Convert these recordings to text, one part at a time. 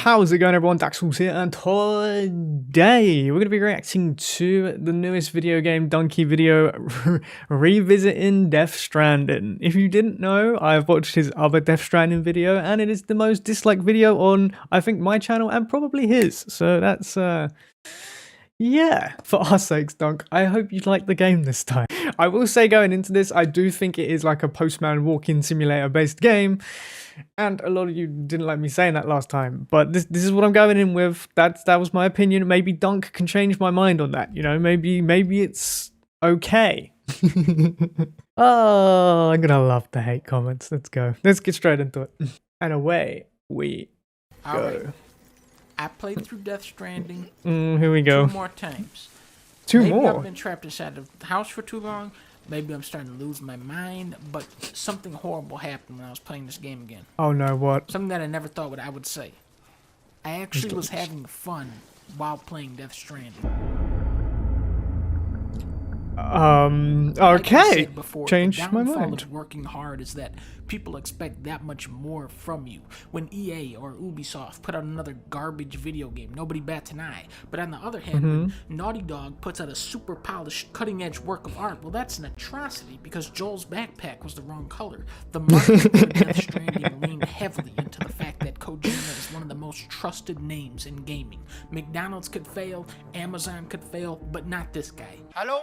How's it going, everyone? Daxellz here, and today we're going to be reacting to the newest video game Donkey video, revisiting Death Stranding. If you didn't know, I've watched his other Death Stranding video, and it is the most disliked video on, I think, my channel and probably his. So that's, yeah, for our sakes, Dunk, I hope you like the game this time. I will say going into this, I do think it is like a Postman walk-in simulator based game. And a lot of you didn't like me saying that last time, but this is what I'm going in with. That was my opinion. Maybe Dunk can change my mind on that. You know, maybe it's okay. Oh, I'm gonna love the hate comments. Let's go. Let's get straight into it. And away we go. Right. I played through Death Stranding. Here we go. 2 more times. Maybe I've more. been trapped inside the house for too long. Maybe I'm starting to lose my mind, but something horrible happened when I was playing this game again. Oh no, what? Something that I never thought I would say. I actually was having fun while playing Death Stranding. Okay. Like I said before, Change the my downfall mind. of working hard is that people expect that much more from you. When EA or Ubisoft put out another garbage video game, nobody bats an eye. But on the other hand, when Naughty Dog puts out a super polished, cutting-edge work of art, well, that's an atrocity because Joel's backpack was the wrong color. The marketing for Death Stranding leaned heavily into the fact that Kojima is one of the most trusted names in gaming. McDonald's could fail, Amazon could fail, but not this guy. Hello?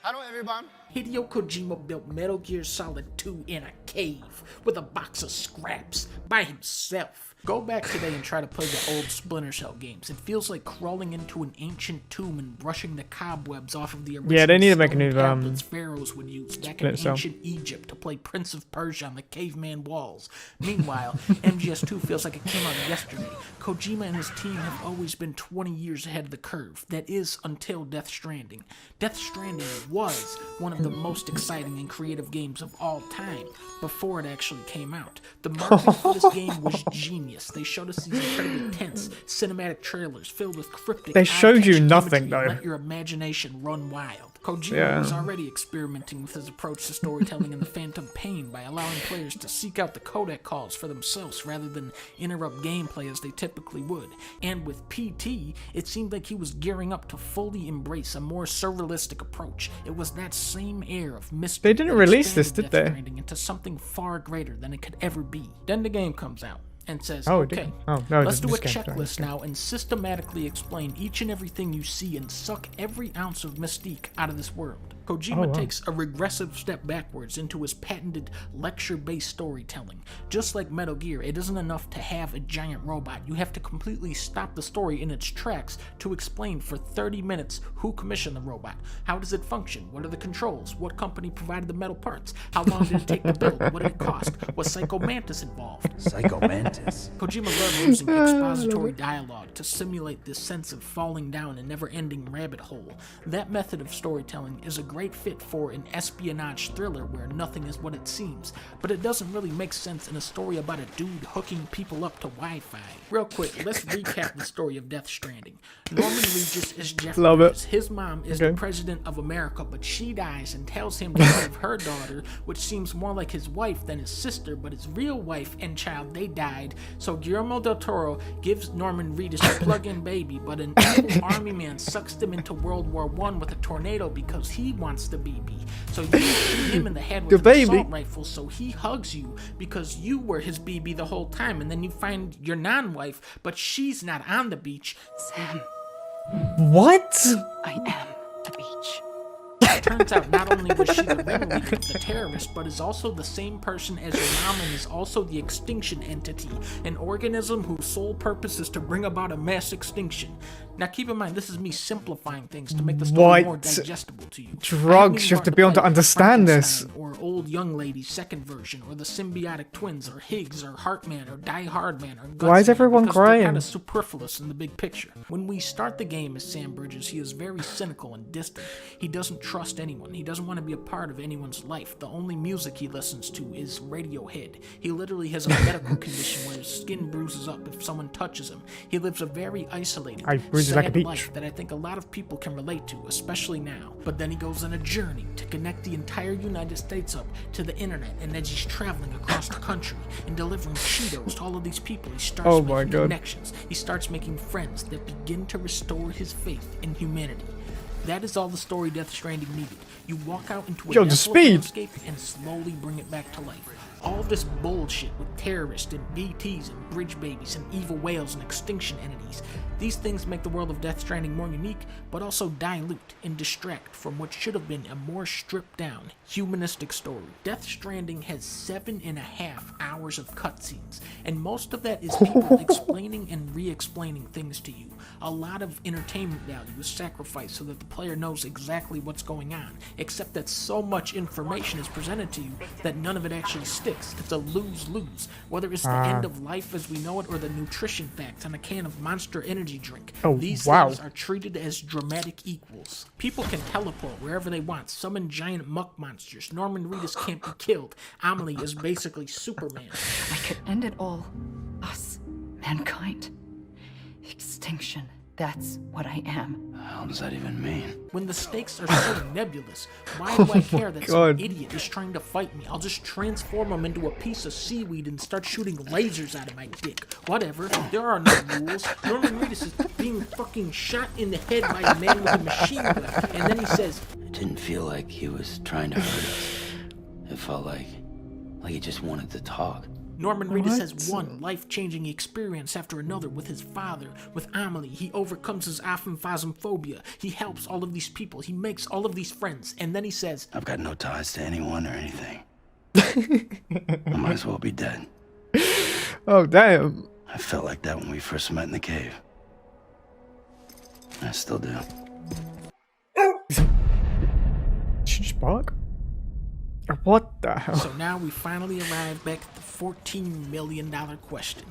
Hello, everyone. Hideo Kojima built Metal Gear Solid 2 in a cave with a box of scraps by himself. Go back today and try to play the old Splinter Cell games. It feels like crawling into an ancient tomb and brushing the cobwebs off of the original. Yeah, they need to make a new tablets pharaohs would use back in Cell. ancient Egypt to play Prince of Persia on the caveman walls. Meanwhile, MGS2 feels like it came out yesterday. Kojima and his team have always been 20 years ahead of the curve. That is, until Death Stranding. Death Stranding was one of the most exciting and creative games of all time before it actually came out. The marketing for this game was genius. They showed us these incredibly tense cinematic trailers filled with cryptic. They showed you nothing, imagery. though. Let your imagination run wild. Kojima was already experimenting with his approach to storytelling in The Phantom Pain by allowing players to seek out the codec calls for themselves rather than interrupt gameplay as they typically would. And with PT, it seemed like he was gearing up to fully embrace a more surrealistic approach. It was that same air of mystery. They didn't release this, did they? Into something far greater than it could ever be. Then the game comes out and says, Oh, okay, no, let's do a this game, checklist sorry. now and systematically explain each and everything you see and suck every ounce of mystique out of this world. Kojima takes a regressive step backwards into his patented lecture-based storytelling. Just like Metal Gear, it isn't enough to have a giant robot. You have to completely stop the story in its tracks to explain for 30 minutes who commissioned the robot. How does it function? What are the controls? What company provided the metal parts? How long did it take to build? What did it cost? Was Psycho Mantis involved? Psycho Mantis. Kojima loved using expository dialogue to simulate this sense of falling down a never-ending rabbit hole. That method of storytelling is a great fit for an espionage thriller where nothing is what it seems, but it doesn't really make sense in a story about a dude hooking people up to Wi-Fi. Real quick, let's recap the story of Death Stranding. Norman Regis is Jeff Bridges. His mom is the president of America, but she dies and tells him to save her daughter, which seems more like his wife than his sister, but his real wife and child, they died. So Guillermo del Toro gives Norman Reedus a plug-in baby, but an evil army man sucks them into World War I with a tornado because he wants the baby. So you shoot him in the head with an assault rifle, so he hugs you because you were his BB the whole time, and then you find your non-wife, but she's not on the beach. Sam, What? I am the beach. It turns out not only was she the ringleader of the terrorist, but is also the same person as your mom and is also the extinction entity, an organism whose sole purpose is to bring about a mass extinction. Now keep in mind, this is me simplifying things to make the story more digestible to you. Drugs, you have to be able to understand this. Or Old Young Lady's second version, or the Symbiotic Twins, or Higgs, or Heartman, or Die Hard Man, or Gutsman. Why is everyone because crying? They're kind of superfluous in the big picture. When we start the game as Sam Bridges, he is very cynical and distant. He doesn't trust trust anyone. He doesn't want to be a part of anyone's life. The only music he listens to is Radiohead. He literally has a medical condition where his skin bruises up if someone touches him. He lives a very isolated, bruises like a sad peach. life that I think a lot of people can relate to, especially now. But then he goes on a journey to connect the entire United States up to the internet, and as he's traveling across the country and delivering Cheetos to all of these people, he starts making connections. He starts making friends that begin to restore his faith in humanity. That is all the story Death Stranding needed. You walk out into a desolate landscape and slowly bring it back to life. All this bullshit with terrorists and BTs and bridge babies and evil whales and extinction entities. These things make the world of Death Stranding more unique, but also dilute and distract from what should have been a more stripped down, humanistic story. Death Stranding has 7.5 hours of cutscenes, and most of that is people explaining and re-explaining things to you. A lot of entertainment value is sacrificed so that the player knows exactly what's going on, except that so much information is presented to you that none of it actually sticks. It's a lose-lose, whether it's the end of life as we know it or the nutrition facts on a can of Monster Energy drink. These things are treated as dramatic equals. People can teleport wherever they want, summon giant muck monsters. Norman Reedus can't be killed. Amelie is basically Superman. I could end it all. Us. Mankind. Extinction. That's what I am. The hell does that even mean? When the stakes are so nebulous, why do I care that some idiot is trying to fight me? I'll just transform him into a piece of seaweed and start shooting lasers out of my dick. Whatever, there are no rules. Norman Reedus is being fucking shot in the head by a man with a machine gun, and then he says, It didn't feel like he was trying to hurt us. It felt like he just wanted to talk. Norman Reedus has one life-changing experience after another with his father, with Amelie. He overcomes his aphanphasmophobia. He helps all of these people. He makes all of these friends. And then he says, I've got no ties to anyone or anything. I might as well be dead. Oh, damn. I felt like that when we first met in the cave. I still do. Did you just bark? What the hell? So now we finally arrive back at the $14 million question.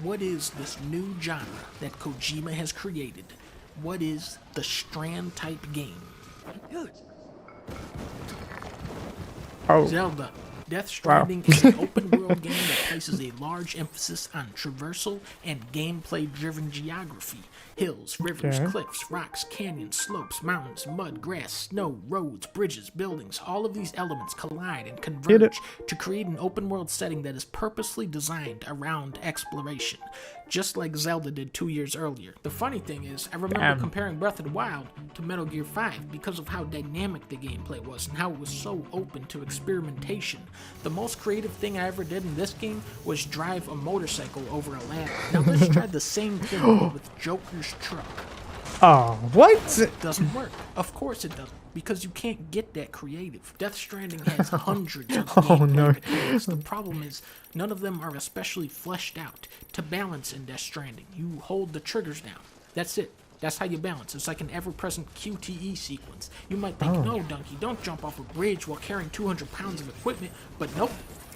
What is this new genre that Kojima has created? What is the Strand type game? Zelda. Death Stranding is an open-world game that places a large emphasis on traversal and gameplay-driven geography. Hills, rivers, cliffs, rocks, canyons, slopes, mountains, mud, grass, snow, roads, bridges, buildings. All of these elements collide and converge to create an open-world setting that is purposely designed around exploration, just like Zelda did 2 years earlier. The funny thing is, I remember comparing Breath of the Wild to Metal Gear 5 because of how dynamic the gameplay was and how it was so open to experimentation. The most creative thing I ever did in this game was drive a motorcycle over a ladder. Now let's try the same thing with Joker's truck. Oh, what? It doesn't work. Of course it doesn't, because you can't get that creative. Death Stranding has hundreds of gameplay mechanics. The problem is, none of them are especially fleshed out. To balance in Death Stranding, you hold the triggers down. That's it. That's how you balance. It's like an ever-present QTE sequence. You might think, no, Donkey, don't jump off a bridge while carrying 200 pounds of equipment, but nope.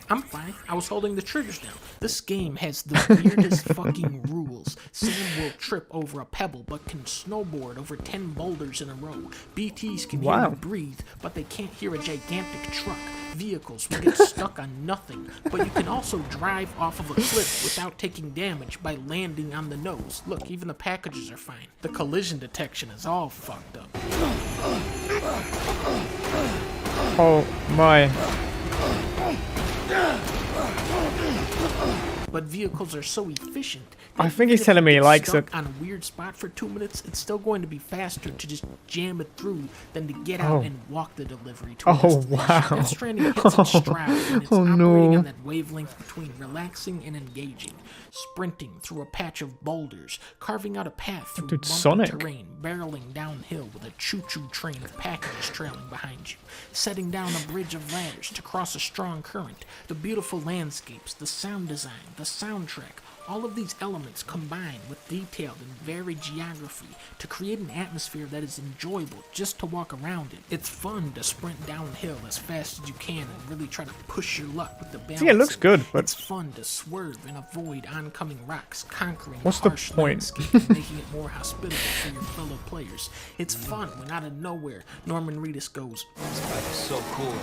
I'm fine. I was holding the triggers down. This game has the weirdest fucking rules. Sam will trip over a pebble, but can snowboard over 10 boulders in a row. BTs can hear you breathe, but they can't hear a gigantic truck. Vehicles will get stuck on nothing, but you can also drive off of a cliff without taking damage by landing on the nose. Look, even the packages are fine. The collision detection is all fucked up. Oh my. But vehicles are so efficient. I think he's telling me he likes it. On a weird spot for 2 minutes, it's still going to be faster to just jam it through than to get out and walk the delivery to a destination. Wow. Death Stranding hits its stride, and it's operating on that wavelength between relaxing and engaging. Sprinting through a patch of boulders, carving out a path through bumpy terrain, barreling downhill with a choo-choo train of packages trailing behind you, setting down a bridge of ladders to cross a strong current, the beautiful landscapes, the sound design, the soundtrack, All of these elements combine with detailed and varied geography to create an atmosphere that is enjoyable just to walk around in. It's fun to sprint downhill as fast as you can and really try to push your luck with the balance. Yeah, it looks good, but it's fun to swerve and avoid oncoming rocks, conquering what's the the harsh point? landscape and making it more hospitable for your fellow players. It's fun when out of nowhere, Norman Reedus goes, This bike is so cool.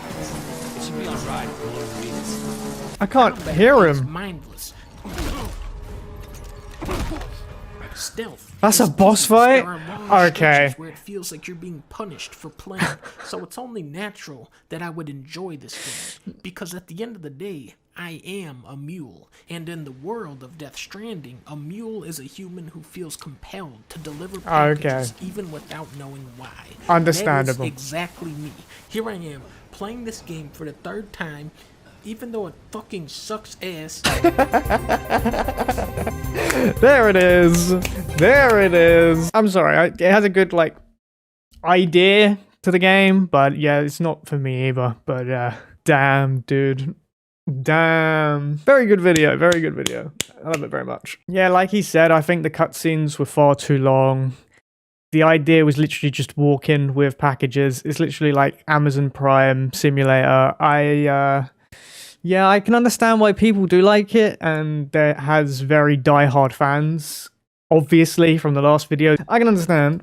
It should be on ride for Lord Reedus. I can't combat hear is him. mindless. Stealth. That's is a boss easy. There fight? are long Okay. stretches where it feels like you're being punished for playing, so it's only natural that I would enjoy this game. Because at the end of the day, I am a mule, and in the world of Death Stranding, a mule is a human who feels compelled to deliver packages even without knowing why. Understandable. That is exactly me. Here I am, playing this game for the third time, even though it fucking sucks ass. There it is. There it is. I'm sorry. It has a good, like, idea to the game, but yeah, it's not for me either. But damn, dude. Damn. Very good video. Very good video. I love it very much. Yeah, like he said, I think the cutscenes were far too long. The idea was literally just walk in with packages. It's literally like Amazon Prime Simulator. Yeah, I can understand why people do like it, and it has very die-hard fans, obviously, from the last video. I can understand,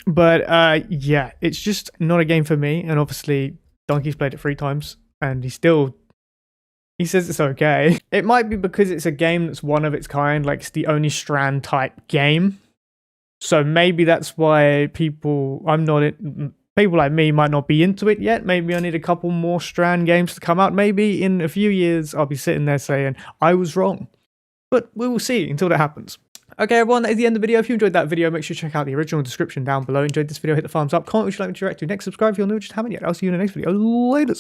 but yeah, it's just not a game for me, and obviously, Donkey's played it 3 times, and he says it's okay. It might be because it's a game that's one of its kind, like it's the only Strand-type game, so maybe that's why people like me might not be into it yet. Maybe I need a couple more Strand games to come out. Maybe in a few years, I'll be sitting there saying, I was wrong. But we will see until that happens. Okay, everyone, that is the end of the video. If you enjoyed that video, make sure to check out the original description down below. Enjoyed this video, hit the thumbs up. Comment what you'd like me to react to next. Subscribe if you're new, just haven't yet. I'll see you in the next video. Later.